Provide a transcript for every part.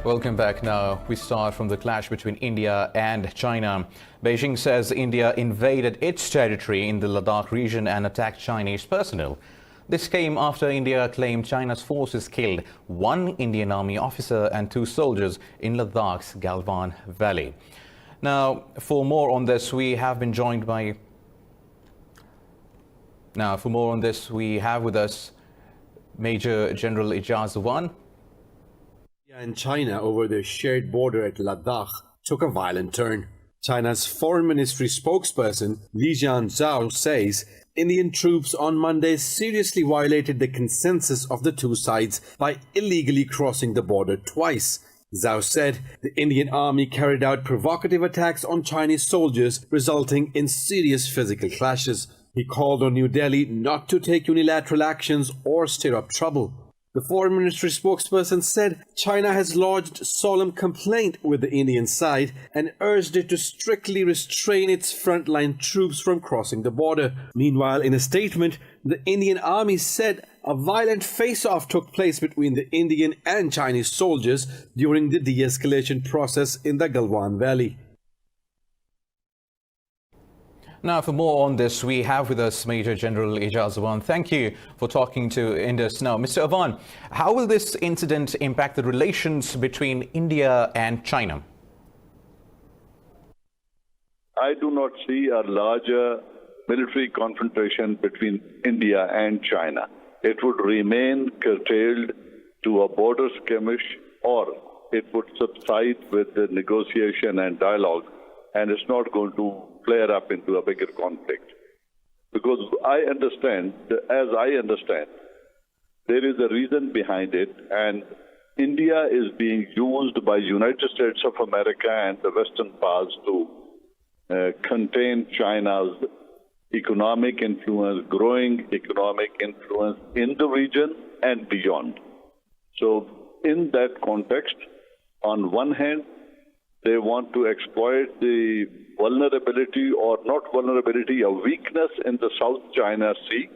Welcome back. Now we start from the clash between India and China. Beijing says India invaded its territory in the Ladakh region and attacked Chinese personnel. This came after India claimed China's forces killed one Indian Army officer and two soldiers in Ladakh's Galwan Valley. Now, for more on this, we have with us Major General Ijaz India and China over their shared border at Ladakh took a violent turn. China's Foreign Ministry spokesperson Li Jianzhao says Indian troops on Monday seriously violated the consensus of the two sides by illegally crossing the border twice. Zhao said the Indian army carried out provocative attacks on Chinese soldiers, resulting in serious physical clashes. He called on New Delhi not to take unilateral actions or stir up trouble. The Foreign Ministry spokesperson said China has lodged solemn complaint with the Indian side and urged it to strictly restrain its frontline troops from crossing the border. Meanwhile, in a statement, the Indian army said a violent face-off took place between the Indian and Chinese soldiers during the de-escalation process in the Galwan Valley. Now, for more on this, we have with us Major General Ijaz Awan. Thank you for talking to Indus. Now, Mr. Awan, how will this incident impact the relations between India and China? I do not see a larger military confrontation between India and China. It would remain curtailed to a border skirmish, or it would subside with the negotiation and dialogue, and it's not going to flare up into a bigger conflict. Because as I understand, there is a reason behind it, and India is being used by United States of America and the Western powers to contain China's economic influence, growing economic influence in the region and beyond. So in that context, on one hand, they want to exploit the vulnerability, or not vulnerability, a weakness in the South China Sea,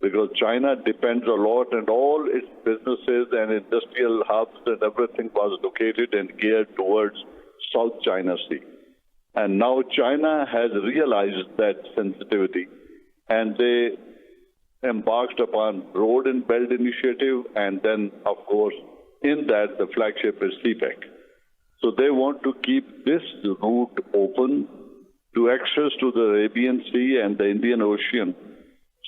because China depends a lot, and all its businesses and industrial hubs and everything was located and geared towards South China Sea. And now China has realized that sensitivity, and they embarked upon Road and Belt Initiative, and then, of course, in that the flagship is CPEC. So they want to keep this route open to access to the Arabian Sea and the Indian Ocean,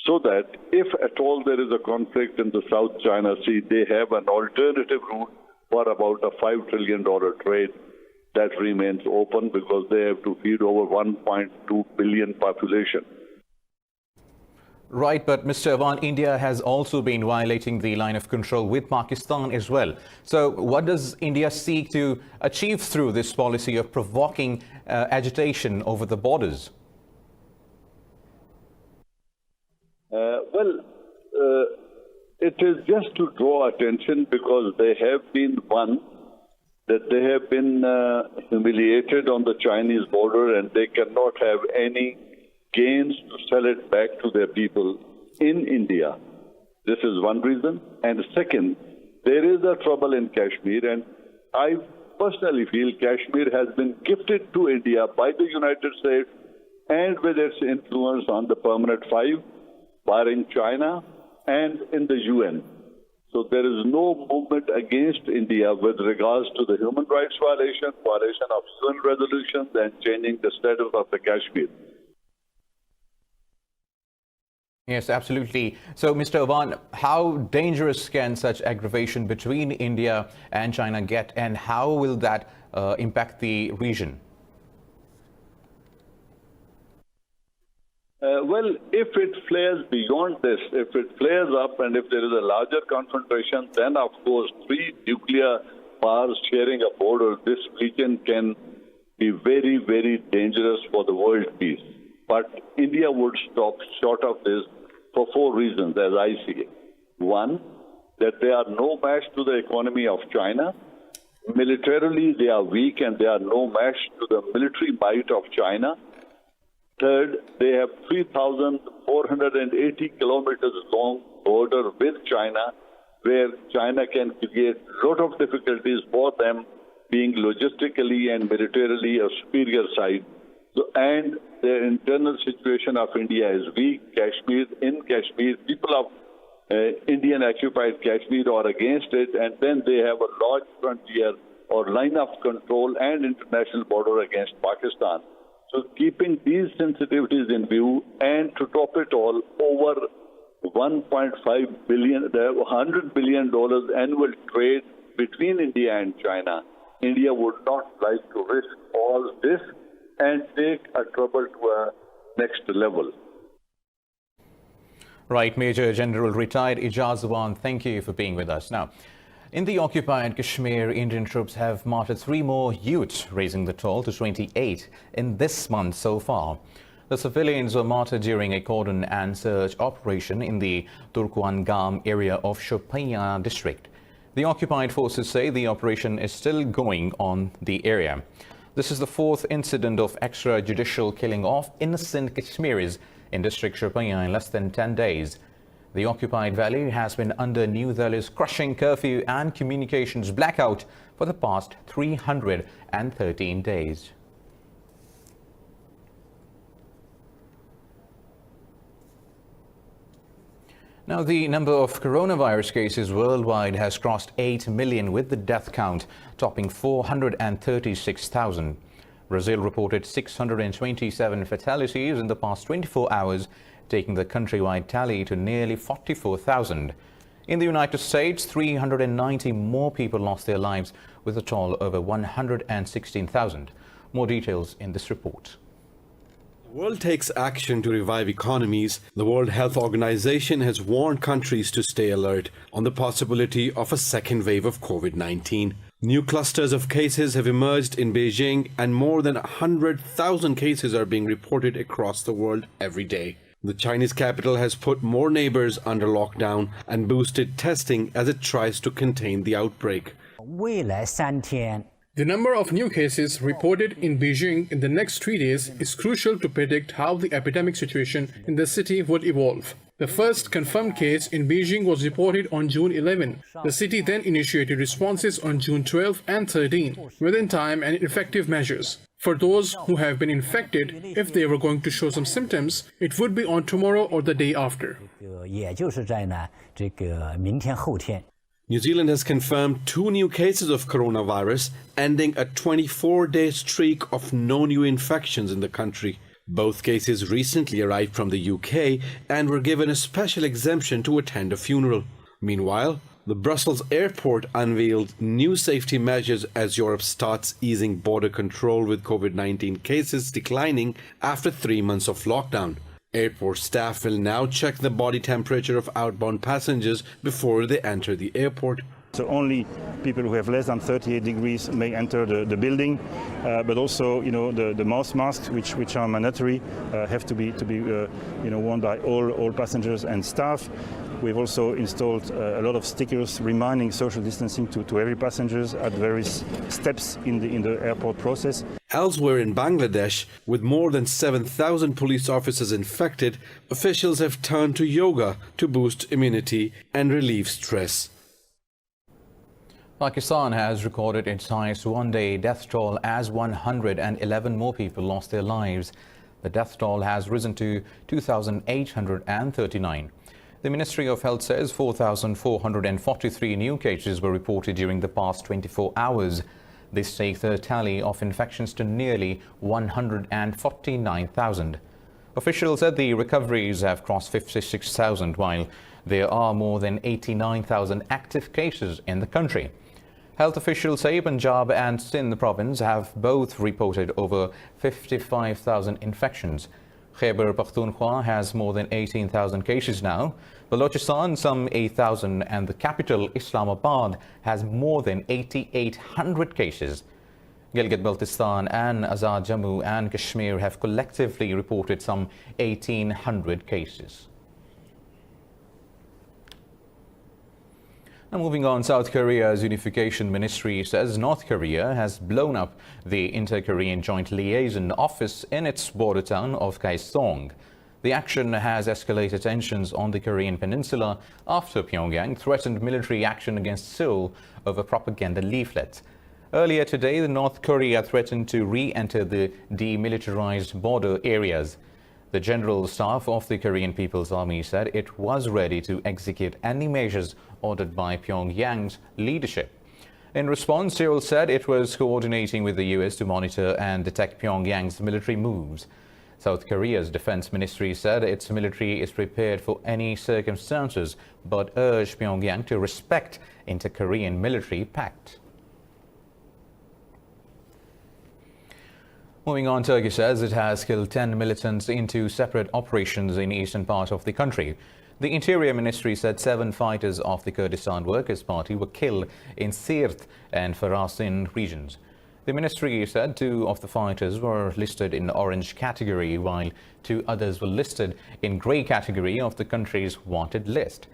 so that if at all there is a conflict in the South China Sea, they have an alternative route for about a $5 trillion trade that remains open, because they have to feed over 1.2 billion population. Right, but Mr. Awan, India has also been violating the line of control with Pakistan as well. So what does India seek to achieve through this policy of provoking agitation over the borders? It is just to draw attention, because they have been humiliated on the Chinese border, and they cannot have any gains to sell it back to their people in India. This is one reason. And second, there is a trouble in Kashmir, and I personally feel Kashmir has been gifted to India by the United States, and with its influence on the Permanent Five, barring China, and in the UN. So there is no movement against India with regards to the human rights violation of UN resolutions, and changing the status of the Kashmir. Yes, absolutely. So, Mr. Awan, how dangerous can such aggravation between India and China get, and how will that impact the region? If it flares beyond this, if it flares up and if there is a larger confrontation, then of course three nuclear powers sharing a border, this region can be very, very dangerous for the world peace. But India would stop short of this for four reasons, as I see it. One, that they are no match to the economy of China. Militarily, they are weak, and they are no match to the military might of China. Third, they have 3,480 kilometers long border with China, where China can create a lot of difficulties for them, being logistically and militarily a superior side. So, and the internal situation of India is weak. In Kashmir, people of Indian-occupied Kashmir are against it, and then they have a large frontier or line of control and international border against Pakistan. So keeping these sensitivities in view, and to top it all, over $1.5 billion, $100 billion annual trade between India and China, India would not like to risk all this and take a trouble to a next level. Right, Major General retired Ijaz Zawan, thank you for being with us. Now, in the occupied Kashmir, Indian troops have martyred 3 more youths, raising the toll to 28 in this month so far. The civilians were martyred during a cordon and search operation in the Turkwan area of Shopian district. The occupied forces say the operation is still going on the area. This is the 4th incident of extrajudicial killing of innocent Kashmiris in district Shopian in less than 10 days. The occupied valley has been under New Delhi's crushing curfew and communications blackout for the past 313 days. Now, the number of coronavirus cases worldwide has crossed 8 million, with the death count topping 436,000. Brazil reported 627 fatalities in the past 24 hours, taking the countrywide tally to nearly 44,000. In the United States, 390 more people lost their lives, with a toll over 116,000. More details in this report. The world takes action to revive economies. The World Health Organization has warned countries to stay alert on the possibility of a second wave of COVID-19. New clusters of cases have emerged in Beijing, and more than 100,000 cases are being reported across the world every day. The Chinese capital has put more neighbors under lockdown and boosted testing as it tries to contain the outbreak. The number of new cases reported in Beijing in the next 3 days is crucial to predict how the epidemic situation in the city would evolve. The first confirmed case in Beijing was reported on June 11. The city then initiated responses on June 12 and 13, within time and effective measures. For those who have been infected, if they were going to show some symptoms, it would be on tomorrow or the day after. New Zealand has confirmed 2 new cases of coronavirus, ending a 24-day streak of no new infections in the country. Both cases recently arrived from the UK and were given a special exemption to attend a funeral. Meanwhile, the Brussels airport unveiled new safety measures as Europe starts easing border control, with COVID-19 cases declining after 3 months of lockdown. Airport staff will now check the body temperature of outbound passengers before they enter the airport. So only people who have less than 38 degrees may enter the building, but also, the mouth masks, which are mandatory, have to be worn by all passengers and staff. We've also installed a lot of stickers reminding social distancing to every passengers at various steps in the airport process. Elsewhere in Bangladesh, with more than 7,000 police officers infected, officials have turned to yoga to boost immunity and relieve stress. Pakistan has recorded its highest one-day death toll as 111 more people lost their lives. The death toll has risen to 2,839. The Ministry of Health says 4,443 new cases were reported during the past 24 hours. This takes the tally of infections to nearly 149,000. Officials said the recoveries have crossed 56,000, while there are more than 89,000 active cases in the country. Health officials say Punjab and Sindh province have both reported over 55,000 infections. Khyber Pakhtunkhwa has more than 18,000 cases now. Balochistan some 8,000, and the capital Islamabad has more than 8,800 cases. Gilgit-Baltistan and Azad Jammu and Kashmir have collectively reported some 1,800 cases. Now moving on, South Korea's Unification Ministry says North Korea has blown up the Inter-Korean Joint Liaison Office in its border town of Kaesong. The action has escalated tensions on the Korean peninsula after Pyongyang threatened military action against Seoul over propaganda leaflets. Earlier today, North Korea threatened to re-enter the demilitarized border areas. The General Staff of the Korean People's Army said it was ready to execute any measures ordered by Pyongyang's leadership. In response, Seoul said it was coordinating with the U.S. to monitor and detect Pyongyang's military moves. South Korea's defense ministry said its military is prepared for any circumstances, but urged Pyongyang to respect inter-Korean military pact. Moving on, Turkey says it has killed 10 militants in 2 separate operations in eastern part of the country. The Interior Ministry said 7 fighters of the Kurdistan Workers' Party were killed in Siirt and Farasin regions. The ministry said 2 of the fighters were listed in orange category, while 2 others were listed in grey category of the country's wanted list.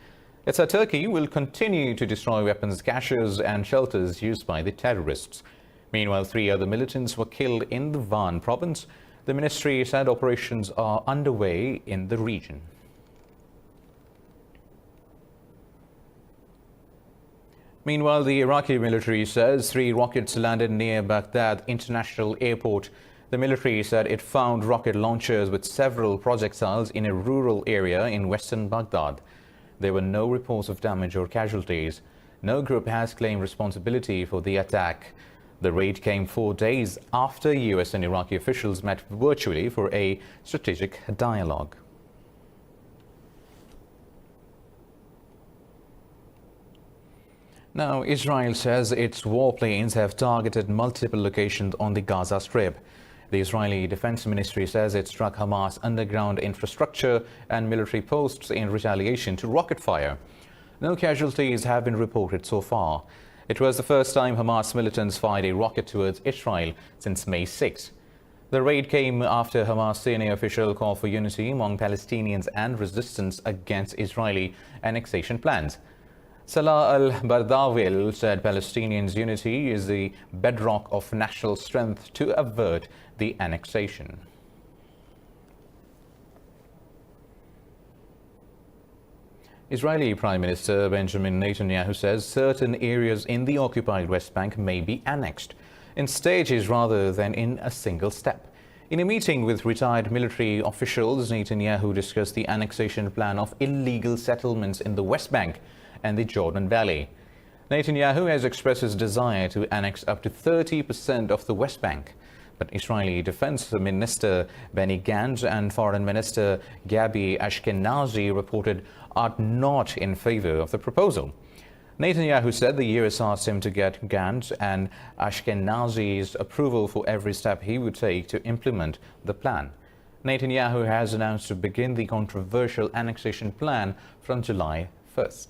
It said Turkey will continue to destroy weapons caches and shelters used by the terrorists. Meanwhile, 3 other militants were killed in the Van province. The ministry said operations are underway in the region. Meanwhile, the Iraqi military says 3 rockets landed near Baghdad International Airport. The military said it found rocket launchers with several projectiles in a rural area in western Baghdad. There were no reports of damage or casualties. No group has claimed responsibility for the attack. The raid came 4 days after U.S. and Iraqi officials met virtually for a strategic dialogue. Now, Israel says its warplanes have targeted multiple locations on the Gaza Strip. The Israeli Defense Ministry says it struck Hamas underground infrastructure and military posts in retaliation to rocket fire. No casualties have been reported so far. It was the first time Hamas militants fired a rocket towards Israel since May 6. The raid came after Hamas senior official called for unity among Palestinians and resistance against Israeli annexation plans. Salah al-Bardawil said Palestinians' unity is the bedrock of national strength to avert the annexation. Israeli Prime Minister Benjamin Netanyahu says certain areas in the occupied West Bank may be annexed in stages rather than in a single step. In a meeting with retired military officials, Netanyahu discussed the annexation plan of illegal settlements in the West Bank and the Jordan Valley. Netanyahu has expressed his desire to annex up to 30% of the West Bank. But Israeli Defense Minister Benny Gantz and Foreign Minister Gabi Ashkenazi reported are not in favor of the proposal. Netanyahu said the US asked him to get Gantz and Ashkenazi's approval for every step he would take to implement the plan. Netanyahu has announced to begin the controversial annexation plan from July 1st.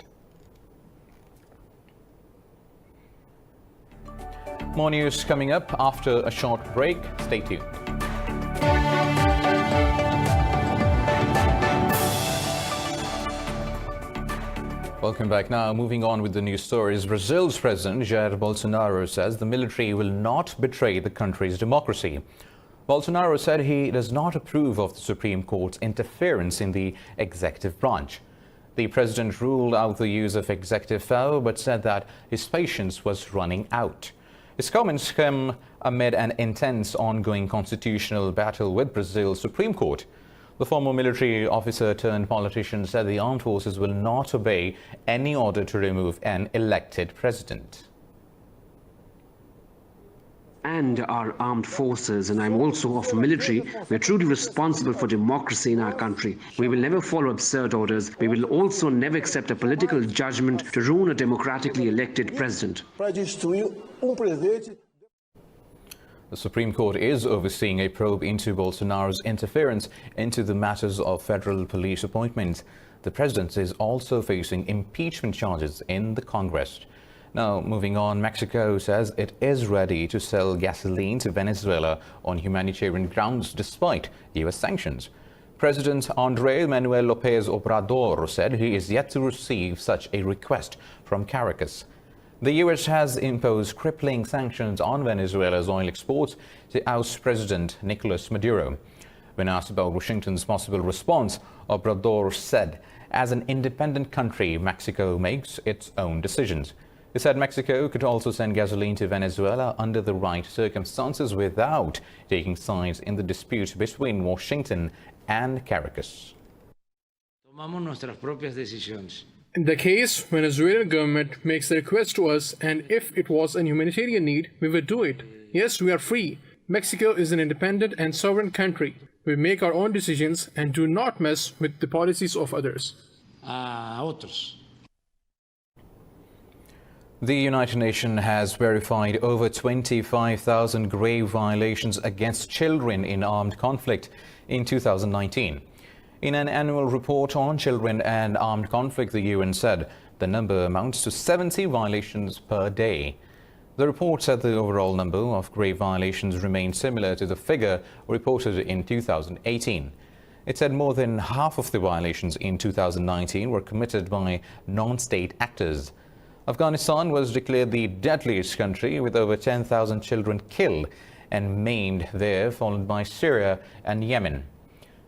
More news coming up after a short break. Stay tuned. Welcome back. Now, moving on with the news stories. Brazil's President Jair Bolsonaro says the military will not betray the country's democracy. Bolsonaro said he does not approve of the Supreme Court's interference in the executive branch. The president ruled out the use of executive power but said that his patience was running out. His comments come amid an intense ongoing constitutional battle with Brazil's Supreme Court. The former military officer turned politician said the armed forces will not obey any order to remove an elected president. And our armed forces, and I'm also of military, we're truly responsible for democracy in our country. We will never follow absurd orders. We will also never accept a political judgment to ruin a democratically elected president. The Supreme Court is overseeing a probe into Bolsonaro's interference into the matters of federal police appointments. The president is also facing impeachment charges in the Congress. Now, moving on, Mexico says it is ready to sell gasoline to Venezuela on humanitarian grounds despite U.S. sanctions. President Andrés Manuel López Obrador said he is yet to receive such a request from Caracas. The U.S. has imposed crippling sanctions on Venezuela's oil exports to oust President Nicolas Maduro. When asked about Washington's possible response, Obrador said, as an independent country, Mexico makes its own decisions. He said Mexico could also send gasoline to Venezuela under the right circumstances without taking sides in the dispute between Washington and Caracas. Tomamos nuestras propias decisiones. In the case, Venezuelan government makes a request to us, and if it was a humanitarian need, we would do it. Yes, we are free. Mexico is an independent and sovereign country. We make our own decisions and do not mess with the policies of others. A otros. The United Nations has verified over 25,000 grave violations against children in armed conflict in 2019. In an annual report on children and armed conflict, the UN said the number amounts to 70 violations per day. The report said the overall number of grave violations remained similar to the figure reported in 2018. It said more than half of the violations in 2019 were committed by non-state actors. Afghanistan was declared the deadliest country with over 10,000 children killed and maimed there, followed by Syria and Yemen.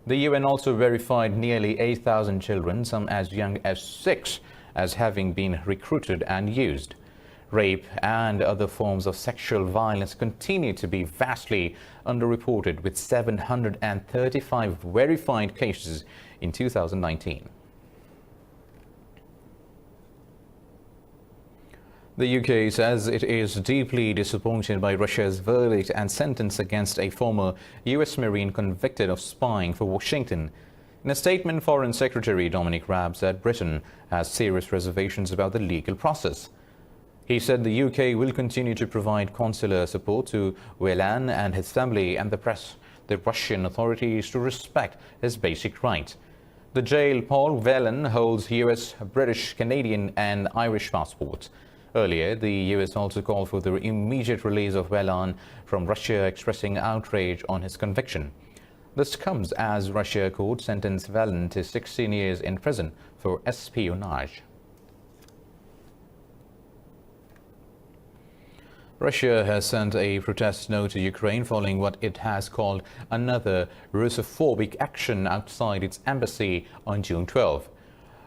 The UN also verified nearly 8,000 children, some as young as 6, as having been recruited and used. Rape and other forms of sexual violence continue to be vastly underreported, with 735 verified cases in 2019. The UK says it is deeply disappointed by Russia's verdict and sentence against a former US Marine convicted of spying for Washington. In a statement, Foreign Secretary Dominic Raab said Britain has serious reservations about the legal process. He said the UK will continue to provide consular support to Whelans and his family and the Russian authorities to respect his basic rights. The jail Paul Whelans holds US, British, Canadian and Irish passports. Earlier, the US also called for the immediate release of Whelans from Russia, expressing outrage on his conviction. This comes as Russia court sentenced Whelans to 16 years in prison for espionage. Russia has sent a protest note to Ukraine following what it has called another Russophobic action outside its embassy on June 12.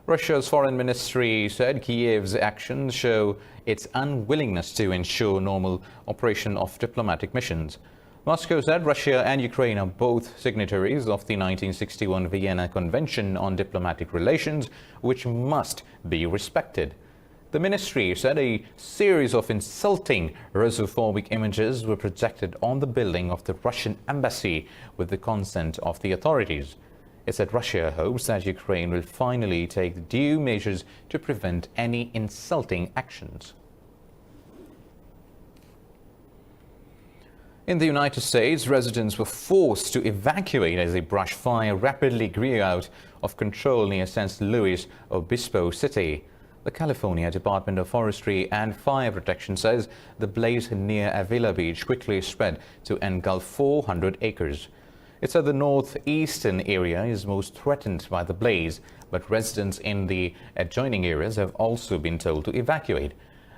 Russia's foreign ministry said Kiev's actions show its unwillingness to ensure normal operation of diplomatic missions. Moscow said Russia and Ukraine are both signatories of the 1961 Vienna Convention on Diplomatic Relations, which must be respected. The ministry said a series of insulting Russophobic images were projected on the building of the Russian embassy with the consent of the authorities. It said Russia hopes that Ukraine will finally take due measures to prevent any insulting actions. In the United States, residents were forced to evacuate as a brush fire rapidly grew out of control near San Luis Obispo City. The California Department of Forestry and Fire Protection says the blaze near Avila Beach quickly spread to engulf 400 acres. It said the northeastern area is most threatened by the blaze, but residents in the adjoining areas have also been told to evacuate.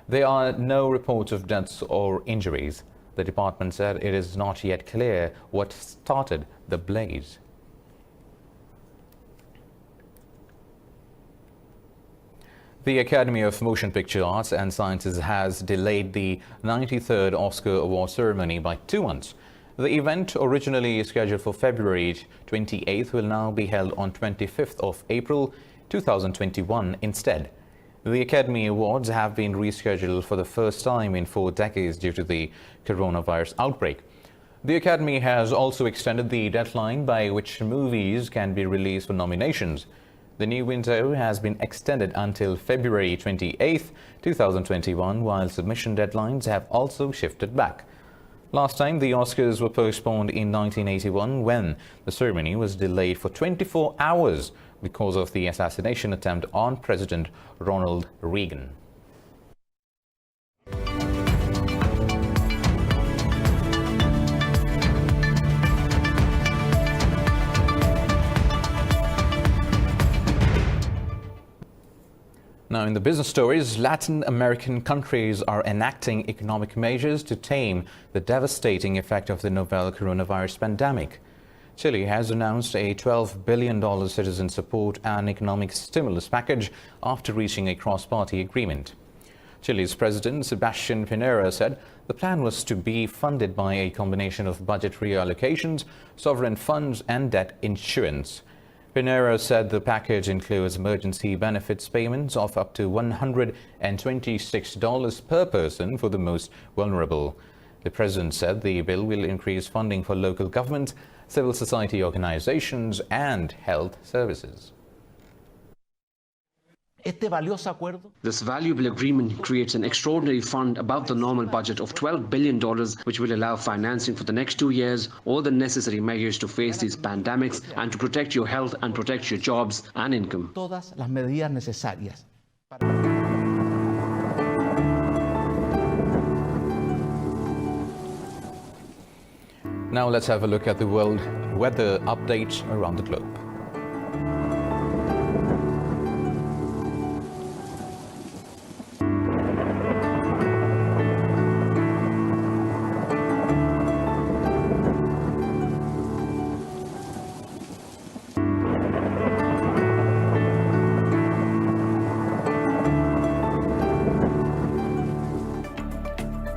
There are no reports of deaths or injuries. The department said it is not yet clear what started the blaze. The Academy of Motion Picture Arts and Sciences has delayed the 93rd Oscar Award ceremony by 2 months. The event, originally scheduled for February 28th, will now be held on 25th of April 2021 instead. The Academy Awards have been rescheduled for the first time in 4 decades due to the coronavirus outbreak. The Academy has also extended the deadline by which movies can be released for nominations. The new window has been extended until February 28th, 2021, while submission deadlines have also shifted back. Last time, the Oscars were postponed in 1981 when the ceremony was delayed for 24 hours because of the assassination attempt on President Ronald Reagan. Now, in the business stories, Latin American countries are enacting economic measures to tame the devastating effect of the novel coronavirus pandemic. Chile has announced a $12 billion citizen support and economic stimulus package after reaching a cross-party agreement. Chile's President Sebastián Piñera said the plan was to be funded by a combination of budgetary allocations, sovereign funds and debt insurance. Piñera said the package includes emergency benefits payments of up to $126 per person for the most vulnerable. The president said the bill will increase funding for local government, civil society organizations and health services. This valuable agreement creates an extraordinary fund above the normal budget of $12 billion, which will allow financing for the next 2 years, all the necessary measures to face these pandemics and to protect your health and protect your jobs and income. Todas las medidas necesarias. Now let's have a look at the world weather updates around the globe.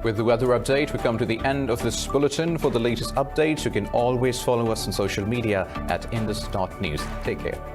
With the weather update, we come to the end of this bulletin. For the latest updates, you can always follow us on social media at indus.news. Take care.